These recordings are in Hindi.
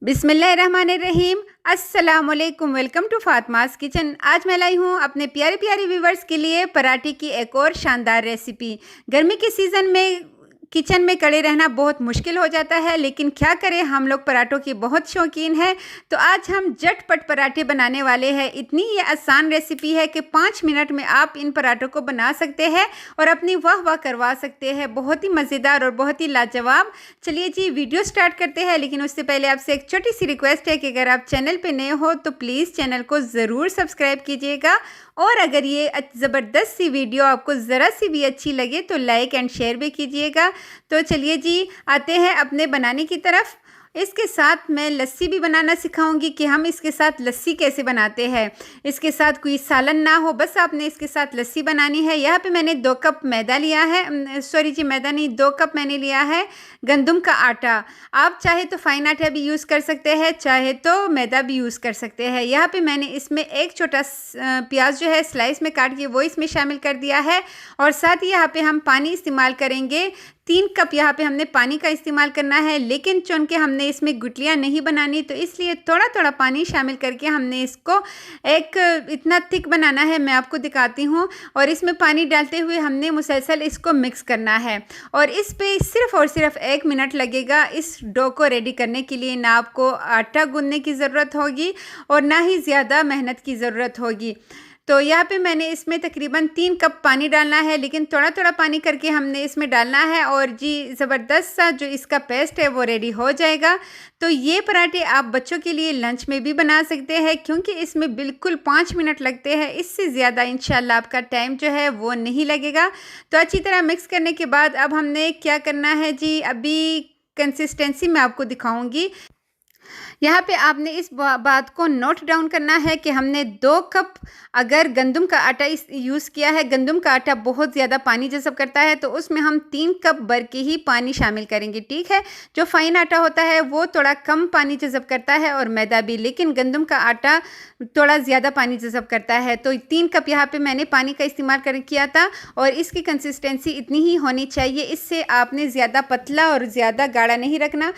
बिस्मिल्लाहिर्रहमानिर्रहीम। अस्सलामुअलैकुम। Welcome to Fatima's kitchen. आज मैं लाई हूँ अपने प्यारे प्यारे व्यूवर्स के लिए पराठे की एक और शानदार रेसिपी। गर्मी के सीज़न में किचन में खड़े रहना बहुत मुश्किल हो जाता है, लेकिन क्या करें, हम लोग पराठों की बहुत शौकीन हैं। तो आज हम झटपट पराठे बनाने वाले हैं। इतनी ये आसान रेसिपी है कि 5 मिनट में आप इन पराठों को बना सकते हैं और अपनी वाह वाह करवा सकते हैं। बहुत ही मज़ेदार और बहुत ही लाजवाब। चलिए जी, वीडियो स्टार्ट करते हैं। लेकिन उससे पहले आपसे एक छोटी सी रिक्वेस्ट है कि अगर आप चैनल पे नए हो तो प्लीज़ चैनल को ज़रूर सब्सक्राइब कीजिएगा, और अगर ये ज़बरदस्त सी वीडियो आपको ज़रा सी भी अच्छी लगे तो लाइक एंड शेयर भी कीजिएगा। तो चलिए जी, आते हैं अपने बनाने की तरफ। इसके साथ मैं लस्सी भी बनाना सिखाऊंगी कि हम इसके साथ लस्सी कैसे बनाते हैं। इसके साथ कोई सालन ना हो, बस आपने इसके साथ लस्सी बनानी है। यहाँ पे मैंने 2 कप मैदा लिया है, सॉरी जी, मैदा नहीं, 2 कप मैंने लिया है गंदम का आटा। आप चाहे तो फाइन आटा भी यूज़ कर सकते हैं, चाहे तो मैदा भी यूज़ कर सकते हैं। यहाँ पे मैंने इसमें एक छोटा प्याज जो है स्लाइस में काट के वो इसमें शामिल कर दिया है। और साथ ही यहाँ पे हम पानी इस्तेमाल करेंगे। 3 कप यहाँ पे हमने पानी का इस्तेमाल करना है, लेकिन चूँकि हमने इसमें गुठलियाँ नहीं बनानी तो इसलिए थोड़ा थोड़ा पानी शामिल करके हमने इसको एक इतना थिक बनाना है। मैं आपको दिखाती हूँ। और इसमें पानी डालते हुए हमने मुसलसल इसको मिक्स करना है। और इस पे सिर्फ़ और सिर्फ 1 मिनट लगेगा इस डो को रेडी करने के लिए। ना आपको आटा गूंदने की ज़रूरत होगी और ना ही ज़्यादा मेहनत की ज़रूरत होगी। तो यहाँ पे मैंने इसमें तकरीबन 3 कप पानी डालना है, लेकिन थोड़ा थोड़ा पानी करके हमने इसमें डालना है। और जी, ज़बरदस्त सा जो इसका पेस्ट है वो रेडी हो जाएगा। तो ये पराठे आप बच्चों के लिए लंच में भी बना सकते हैं, क्योंकि इसमें बिल्कुल 5 मिनट लगते हैं। इससे ज़्यादा इंशाल्लाह आपका टाइम जो है वो नहीं लगेगा। तो अच्छी तरह मिक्स करने के बाद अब हमने क्या करना है जी, अभी कंसिस्टेंसी मैं आपको दिखाऊंगी। यहाँ पे आपने इस बात को नोट डाउन करना है कि हमने 2 कप अगर गंदम का आटा यूज़ किया है। गंदम का आटा बहुत ज़्यादा पानी जज़ब करता है, तो उसमें हम 3 कप भर के ही पानी शामिल करेंगे, ठीक है। जो फाइन आटा होता है वो थोड़ा कम पानी जज़ब करता है, और मैदा भी, लेकिन गंदम का आटा थोड़ा ज़्यादा पानी जज़ब करता है। तो 3 कप यहाँ पे मैंने पानी का इस्तेमाल किया था। और इसकी कंसिस्टेंसी इतनी ही होनी चाहिए, इससे आपने ज़्यादा पतला और ज़्यादा गाढ़ा नहीं रखना।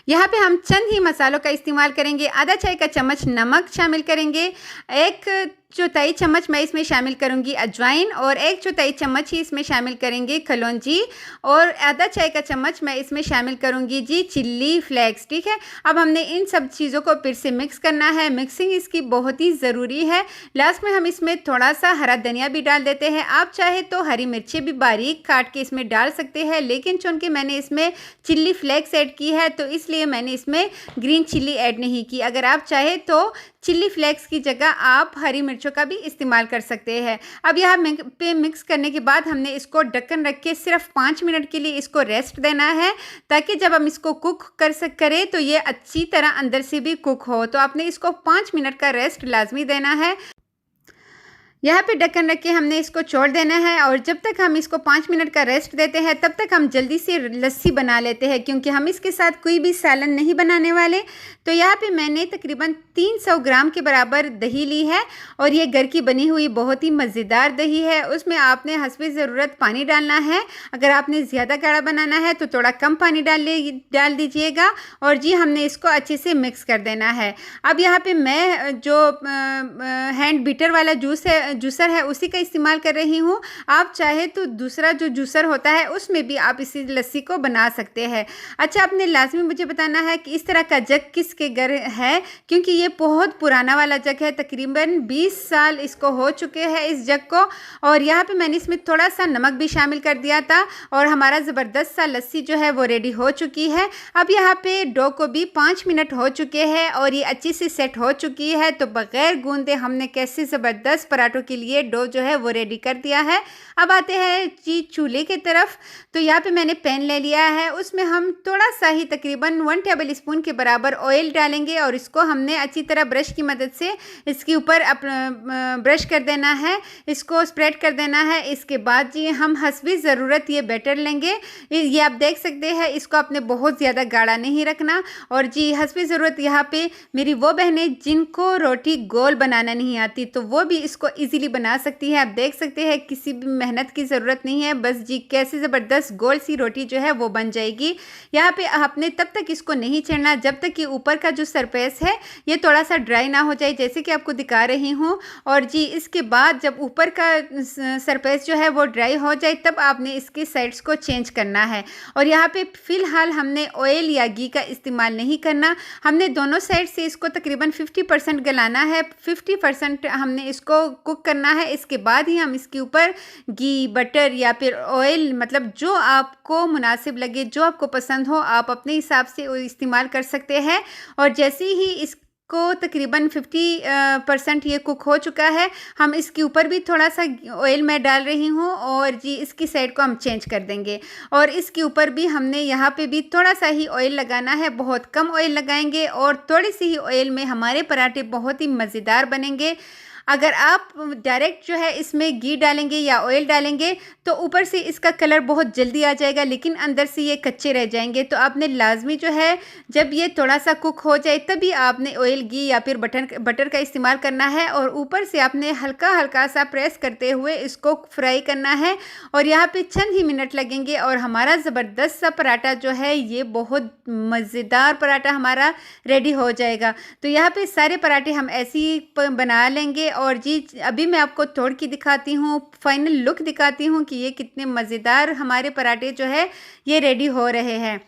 यहाँ पे हम चंद ही मसालों का इस्तेमाल करेंगे। आधा चाय का चम्मच नमक शामिल करेंगे, 1 चौथाई चम्मच मैं इसमें शामिल करूँगी अजवाइन, और 1 चौथाई चम्मच ही इसमें शामिल करेंगे कलौंजी, और आधा चाय का चम्मच मैं इसमें शामिल करूँगी जी चिल्ली फ्लेक्स, ठीक है। अब हमने इन सब चीज़ों को फिर से मिक्स करना है। मिक्सिंग इसकी बहुत ही ज़रूरी है। लास्ट में हम इसमें थोड़ा सा हरा धनिया भी डाल देते हैं। आप चाहे तो हरी मिर्चें भी बारीक काट के इसमें डाल सकते हैं, लेकिन चूँकि मैंने इसमें चिल्ली फ्लेक्स ऐड की है तो इसलिए मैंने इसमें ग्रीन चिल्ली ऐड नहीं की। अगर आप चाहे तो चिल्ली फ्लेक्स की जगह आप हरी मिर्चों का भी इस्तेमाल कर सकते हैं। अब यहाँ पे मिक्स करने के बाद हमने इसको ढक्कन रख के सिर्फ 5 मिनट के लिए इसको रेस्ट देना है, ताकि जब हम इसको कुक करें तो ये अच्छी तरह अंदर से भी कुक हो। तो आपने इसको 5 मिनट का रेस्ट लाजमी देना है। यहाँ पे ढक्कन रख के हमने इसको छोड़ देना है, और जब तक हम इसको 5 मिनट का रेस्ट देते हैं तब तक हम जल्दी से लस्सी बना लेते हैं, क्योंकि हम इसके साथ कोई भी सालन नहीं बनाने वाले। तो यहाँ पे मैंने तकरीबन 300 ग्राम के बराबर दही ली है, और ये घर की बनी हुई बहुत ही मज़ेदार दही है। उसमें आपने हस्बे ज़रूरत पानी डालना है। अगर आपने ज़्यादा गाढ़ा बनाना है तो थोड़ा कम पानी डाल दीजिएगा। और जी, हमने इसको अच्छे से मिक्स कर देना है। अब यहाँ पर मैं जो हैंड बीटर वाला जूसर है उसी का इस्तेमाल कर रही हूँ। आप चाहे तो दूसरा जो जूसर होता है उसमें भी आप इसी लस्सी को बना सकते हैं। अच्छा, आपने लाजमी मुझे बताना है कि इस तरह का जग किसके घर है, क्योंकि ये बहुत पुराना वाला जग है। तकरीबन 20 साल इसको हो चुके हैं इस जग को। और यहाँ पे मैंने इसमें थोड़ा सा नमक भी शामिल कर दिया था, और हमारा ज़बरदस्त सा लस्सी जो है वो रेडी हो चुकी है। अब यहाँ पे डो को भी 5 मिनट हो चुके हैं और ये अच्छी सी सेट हो चुकी है। तो बग़ैर गूंदे हमने कैसे ज़बरदस्त पराठों के लिए डो जो है वो रेडी कर दिया है। अब आते हैं जी चूल्हे की तरफ। तो यहाँ पे मैंने पैन ले लिया है, उसमें हम थोड़ा सा ही तकरीबन 1 टेबल स्पून के बराबर ऑयल डालेंगे, और इसको हमने अच्छी तरह ब्रश की मदद से इसके ऊपर ब्रश कर देना है, इसको स्प्रेड कर देना है। इसके बाद जी हम हस्बी ज़रूरत ये बैटर लेंगे। ये आप देख सकते हैं, इसको आपने बहुत ज़्यादा गाढ़ा नहीं रखना। और जी, हस्बी ज़रूरत यहाँ पे मेरी वो बहनें जिनको रोटी गोल बनाना नहीं आती, तो वो भी इसको इजीली बना सकती है। आप देख सकते हैं किसी भी मेहनत की ज़रूरत नहीं है, बस जी कैसे ज़बरदस्त गोल सी रोटी जो है वो बन जाएगी। यहाँ पे आपने तब तक इसको नहीं छेड़ना जब तक कि ऊपर का जो सरफेस है ये थोड़ा सा ड्राई ना हो जाए, जैसे कि आपको दिखा रही हूँ। और जी इसके बाद जब ऊपर का सरफेस जो है वो ड्राई हो जाए तब आपने इसके साइड्स को चेंज करना है। और यहाँ पे फ़िलहाल हमने ऑयल या घी का इस्तेमाल नहीं करना, हमने दोनों साइड से इसको तकरीबन 50% गलाना है, 50% हमने इसको कुक करना है। इसके बाद ही हम इसके ऊपर घी, बटर या फिर ऑयल, मतलब जो आपको मुनासिब लगे, जो आपको पसंद हो, आप अपने हिसाब से इस्तेमाल कर सकते हैं। और जैसे ही इसको तकरीबन 50% ये कुक हो चुका है, हम इसके ऊपर भी थोड़ा सा ऑयल मैं डाल रही हूँ और जी इसकी साइड को हम चेंज कर देंगे। और इसके ऊपर भी हमने यहाँ पे भी थोड़ा सा ही ऑयल लगाना है, बहुत कम ऑयल लगाएंगे और थोड़ी सी ही ऑयल में हमारे पराठे बहुत ही मज़ेदार बनेंगे। अगर आप डायरेक्ट जो है इसमें घी डालेंगे या ऑयल डालेंगे तो ऊपर से इसका कलर बहुत जल्दी आ जाएगा, लेकिन अंदर से ये कच्चे रह जाएंगे। तो आपने लाजमी जो है जब ये थोड़ा सा कुक हो जाए तभी आपने ऑयल, घी या फिर बटर का इस्तेमाल करना है और ऊपर से आपने हल्का हल्का सा प्रेस करते हुए इसको फ्राई करना है। और यहाँ पे चंद ही मिनट लगेंगे और हमारा ज़बरदस्त सा पराठा जो है ये बहुत मज़ेदार पराठा हमारा रेडी हो जाएगा। तो यहाँ पे सारे पराठे हम ऐसे ही बना लेंगे। और जी अभी मैं आपको तोड़ के दिखाती हूँ, फाइनल लुक दिखाती हूँ कि ये कितने मज़ेदार हमारे पराठे जो है ये रेडी हो रहे हैं।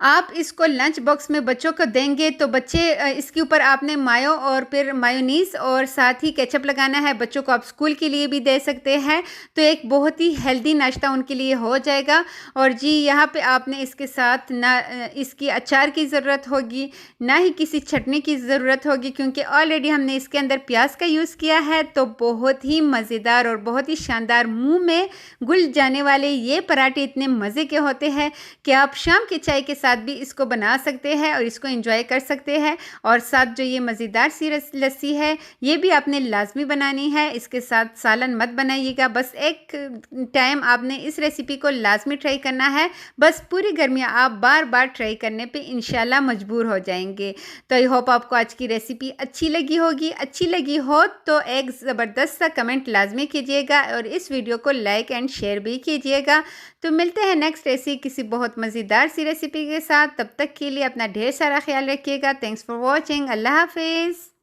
आप इसको लंच बॉक्स में बच्चों को देंगे तो बच्चे इसके ऊपर आपने मायो और फिर मायोनीस और साथ ही केचप लगाना है। बच्चों को आप स्कूल के लिए भी दे सकते हैं, तो एक बहुत ही हेल्दी नाश्ता उनके लिए हो जाएगा। और जी यहाँ पे आपने इसके साथ ना इसकी अचार की ज़रूरत होगी ना ही किसी चटनी की ज़रूरत होगी, क्योंकि ऑलरेडी हमने इसके अंदर प्याज का यूज़ किया है। तो बहुत ही मज़ेदार और बहुत ही शानदार, मुँह में घुल जाने वाले ये पराठे इतने मज़े के होते हैं कि आप शाम की चाय के साथ भी इसको बना सकते हैं और इसको एंजॉय कर सकते हैं। और साथ जो ये मज़ेदार सी लस्सी है ये भी आपने लाजमी बनानी है, इसके साथ सालन मत बनाइएगा। बस एक टाइम आपने इस रेसिपी को लाजमी ट्राई करना है, बस पूरी गर्मियाँ आप बार बार ट्राई करने पे इंशाल्लाह मजबूर हो जाएंगे। तो आई होप आपको आज की रेसिपी अच्छी लगी होगी। अच्छी लगी हो तो एक ज़बरदस्त सा कमेंट लाजमी कीजिएगा और इस वीडियो को लाइक एंड शेयर भी कीजिएगा। तो मिलते हैं नेक्स्ट ऐसी किसी बहुत मज़ेदार सी रेसिपी के साथ। तब तक के लिए अपना ढेर सारा ख्याल रखिएगा। Thanks for watching. अल्लाह हाफिज़।